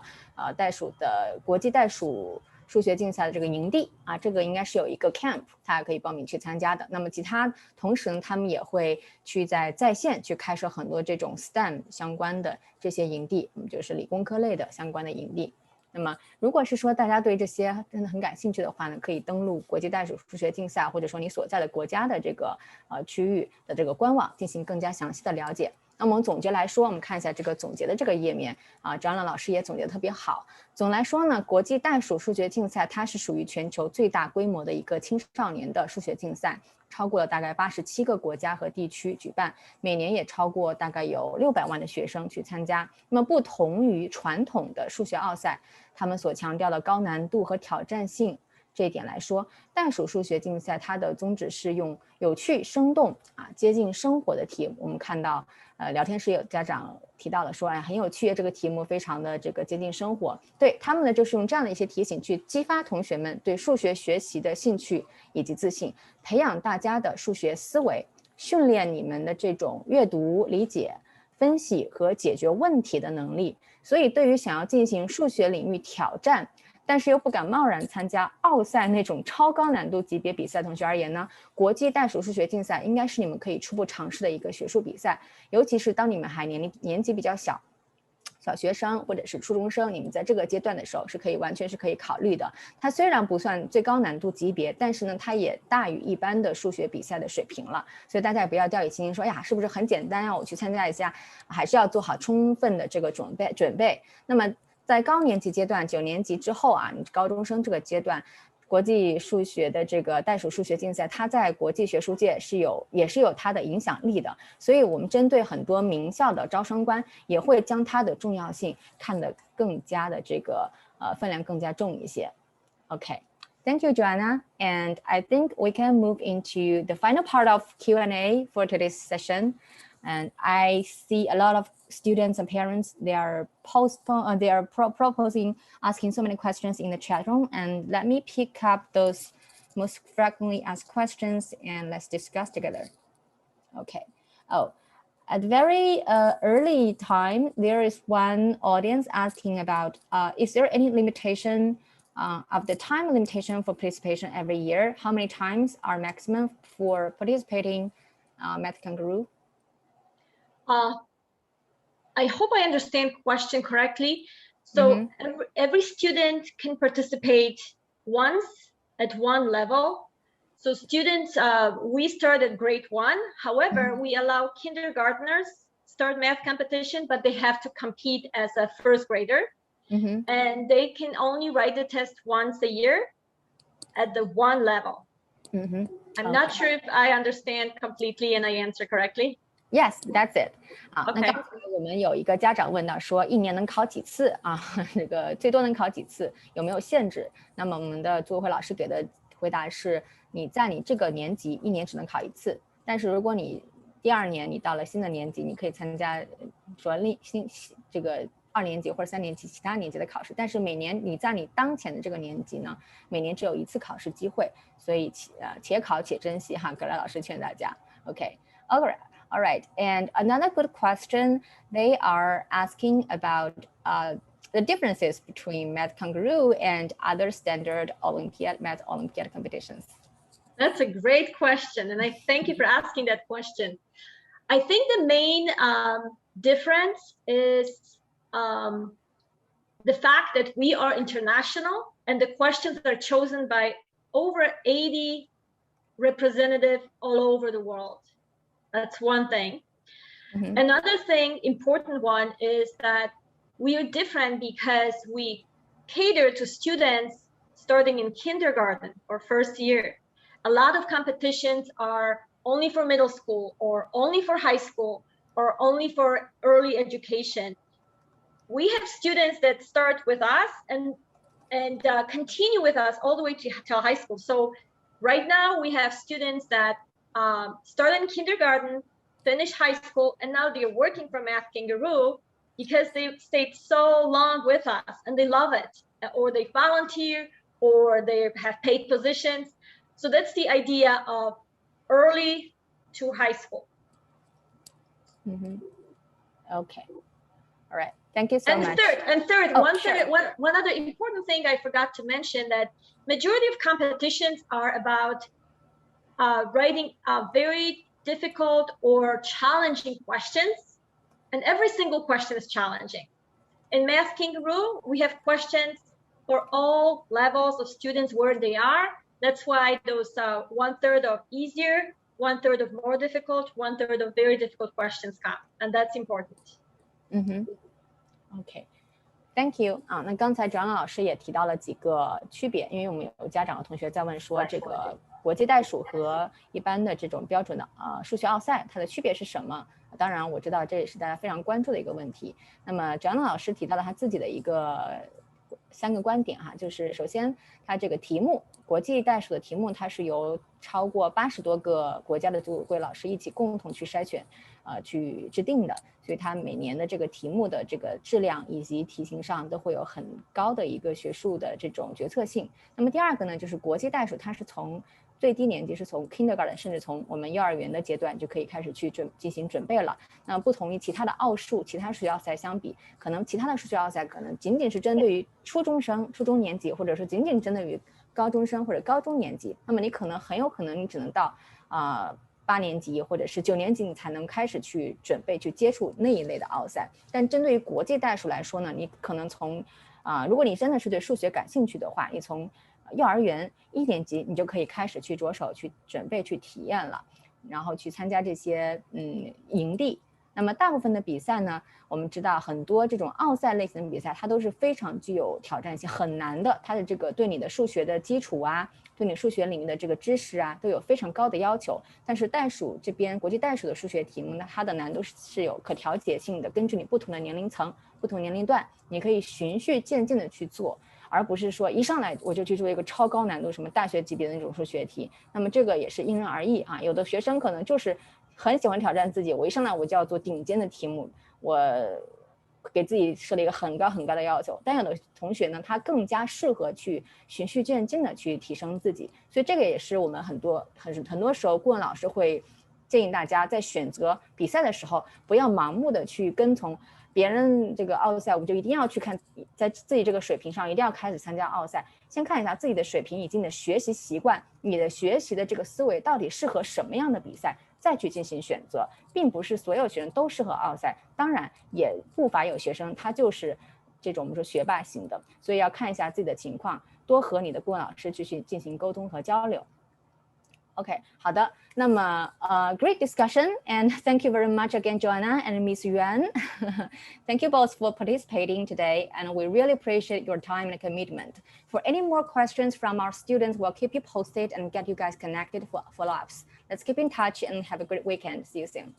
国际袋鼠数学竞赛的这个营地这个应该是有一个 camp， 大家可以报名去参加的。那么其他同时呢，他们也会去在线去开设很多这种 STEM 相关的这些营地，就是理工科类的相关的营地。那么如果是说大家对这些真的很感兴趣的话呢，可以登录国际袋鼠数学竞赛，或者说你所在的国家的这个区域的这个官网进行更加详细的了解。那么我们总结来说，我们看一下这个总结的这个页面张亮老师也总结得特别好。总来说呢，国际袋鼠数学竞赛它是属于全球最大规模的一个青少年的数学竞赛，超过了大概87个国家和地区举办，每年也超过大概有600万的学生去参加。那么不同于传统的数学奥赛，他们所强调的高难度和挑战性这一点来说，袋鼠数学竞赛它的宗旨是用有趣、生动接近生活的题目。我们看到聊天室有家长提到了说，很有趣，这个题目非常的这个接近生活。对他们呢，就是用这样的一些提醒去激发同学们对数学学习的兴趣以及自信，培养大家的数学思维，训练你们的这种阅读、理解、分析和解决问题的能力。所以对于想要进行数学领域挑战，但是又不敢贸然参加奥赛那种超高难度级别比赛同学而言呢，国际袋鼠数学竞赛应该是你们可以初步尝试的一个学术比赛，尤其是当你们还年纪比较小学生或者是初中生，你们在这个阶段的时候是完全是可以考虑的。它虽然不算最高难度级别，但是呢，它也大于一般的数学比赛的水平了。所以大家也不要掉以轻心，说呀，是不是很简单我去参加一下，还是要做好充分的这个准备。那么在高年级阶段，9年级之后你高中生这个阶段，国际数学的这个袋鼠数学竞赛，它在国际学术界也是有它的影响力的。所以我们针对很多名校的招生官，也会将它的重要性看得更加的这个分量更加重一些。Okay, thank you, Joanna. And I think we can move into the final part of Q&A for today's session. And I see a lot of students and parents, they are proposing, asking so many questions in the chat room. And let me pick up those most frequently asked questions and let's discuss together. Okay. At very early time, there is one audience asking about, is there any limitation of the time limitation for participation every year? How many times are maximum for participating Math Kangaroo? I hope I understand question correctly. So every student can participate once at one level. So students, we start at grade 1. However, we allow kindergartners start math competition, but they have to compete as a first grader. And they can only write the test once a year at the one level. I'm not sure if I understand completely and I answer correctly. Yes, that's it. 好，那刚才我们有一个家长问到说，一年能考几次这个最多能考几次，有没有限制？那么我们的组委会老师给的回答是，你在你这个年级1年只能考1次，但是如果你第2年你到了新的年级，你可以参加说这个2年级或者3年级其他年级的考试，但是每年你在你当前的这个年级呢，每年只有1次考试机会，所以且考且珍惜哈，格莱老师劝大家。Okay, all right. And another good question, they are asking about the differences between Math Kangaroo and other standard Math Olympiad competitions. That's a great question, and I thank you for asking that question. I think the main difference is the fact that we are international and the questions are chosen by over 80 representatives all over the world. That's one thing. Mm-hmm. Another thing, important one, is that we are different because we cater to students starting in kindergarten or first year. A lot of competitions are only for middle school or only for high school or only for early education. We have students that start with us and continue with us all the way to high school. So right now we have students that start in kindergarten, finish high school, and now they're working for Math Kangaroo because they stayed so long with us and they love it, or they volunteer, or they have paid positions. So that's the idea of early to high school. Mm-hmm. Okay. All right. Thank you so much. One other important thing I forgot to mention, that majority of competitions are about writing very difficult or challenging questions, and every single question is challenging. In Math Kangaroo, we have questions for all levels of students where they are. That's why those 1/3 of easier, 1/3 of more difficult, 1/3 of very difficult questions come, and that's important. Mm-hmm. Okay. Thank you 那刚才Joanna老师也提到了几个区别，因为我们有家长和同学在问说，这个国际代数和一般的这种标准的数学奥赛，它的区别是什么？当然我知道这也是大家非常关注的一个问题。那么Joanna老师提到了他自己的一个3个观点哈，就是首先它这个题目，国际代数的题目，它是由超过80多个国家的组委会老师一起共同去筛选去制定的，所以它每年的这个题目的这个质量以及题型上都会有很高的一个学术的这种决策性。那么第二个呢，就是国际代数，它是从最低年级是从 kindergarten 甚至从我们幼儿园的阶段就可以开始去进行准备了。那不同于其他的奥数、其他数学奥赛相比，可能其他的数学奥赛可能仅仅是针对于初中生、初中年级，或者说仅仅针对于高中生或者高中年级。那么你很有可能你只能到8年级或者是9年级你才能开始去准备去接触那一类的奥赛。但针对于国际代数来说呢，你可能从如果你真的是对数学感兴趣的话，你从幼儿园1年级你就可以开始去着手去准备去体验了，然后去参加这些营地。那么大部分的比赛呢，我们知道很多这种奥赛类型的比赛它都是非常具有挑战性，很难的，它的这个对你的数学的基础啊，对你数学领域的这个知识啊都有非常高的要求。但是代数这边国际代数的数学题目呢，它的难度是有可调节性的，根据你不同的年龄层、不同年龄段，你可以循序渐进的去做，而不是说一上来我就去做一个超高难度什么大学级别的那种数学题。那么这个也是因人而异啊，有的学生可能就是很喜欢挑战自己，我一上来我就要做顶尖的题目，我给自己设了一个很高很高的要求。但有的同学呢，他更加适合去循序渐进的去提升自己，所以这个也是我们很多时候顾问老师会建议大家在选择比赛的时候，不要盲目的去跟从别人这个奥赛，我们就一定要去看，在自己这个水平上一定要开始参加奥赛，先看一下自己的水平以及你的学习习惯，你的学习的这个思维到底适合什么样的比赛，再去进行选择，并不是所有学生都适合奥赛，当然也不乏有学生他就是这种我们说学霸型的，所以要看一下自己的情况，多和你的顾问老师去进行沟通和交流。OK， 好的，那么great discussion and thank you very much again, Joanna and Miss Yuan. Thank you both for participating today, and we really appreciate your time and commitment. For any more questions from our students, we'll keep you posted and get you guys connected for follow-ups. Let's keep in touch and have a great weekend. See you soon.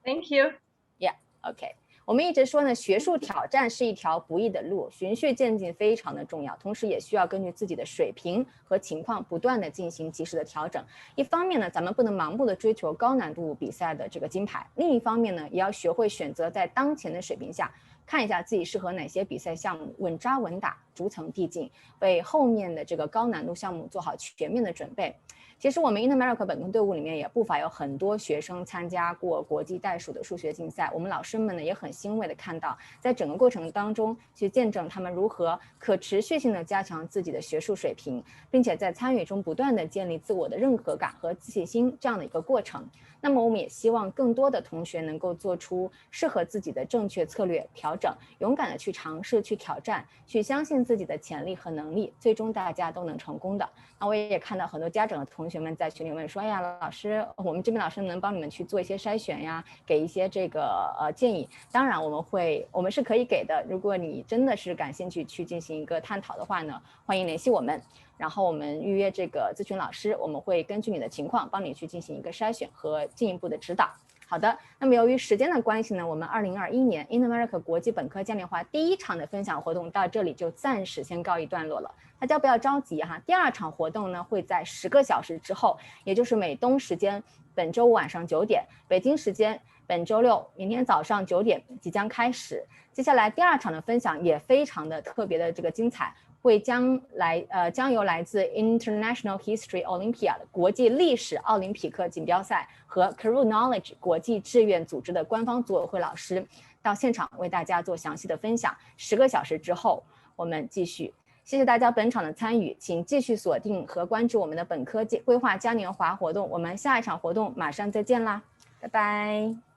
Thank you. Yeah, OK。我们一直说呢，学术挑战是一条不易的路，循序渐进非常的重要，同时也需要根据自己的水平和情况不断的进行及时的调整。一方面呢，咱们不能盲目的追求高难度比赛的这个金牌，另一方面呢，也要学会选择在当前的水平下，看一下自己适合哪些比赛项目，稳扎稳打，逐层递进，为后面的这个高难度项目做好全面的准备。其实我们 In-America 本科队伍里面也不乏有很多学生参加过国际代数的数学竞赛，我们老师们呢也很欣慰的看到，在整个过程当中去见证他们如何可持续性的加强自己的学术水平，并且在参与中不断的建立自我的认可感和自信心这样的一个过程。那么我们也希望更多的同学能够做出适合自己的正确策略调整，勇敢的去尝试、去挑战、去相信自己的潜力和能力，最终大家都能成功的。那我也看到很多家长的同学们在群里问说，哎呀，老师，我们这边老师能帮你们去做一些筛选呀，给一些这个建议。当然我们是可以给的，如果你真的是感兴趣去进行一个探讨的话呢，欢迎联系我们。然后我们预约这个咨询老师，我们会根据你的情况帮你去进行一个筛选和进一步的指导。好的，那么由于时间的关系呢，我们2021年 In America 国际本科嘉年华第1场的分享活动到这里就暂时先告一段落了。大家不要着急哈，第2场活动呢会在10个小时之后，也就是美东时间本周五晚上9点，北京时间本周六明天早上9点即将开始。接下来第2场的分享也非常的特别的这个精彩。将由来自 International History Olympiad 国际历史奥林匹克锦标赛和 Kangaroo Knowledge 国际志愿组织的官方组委会老师到现场为大家做详细的分享。10个小时之后我们继续。谢谢大家本场的参与，请继续锁定和关注我们的本科规划嘉年华活动，我们下一场活动马上再见啦，拜拜。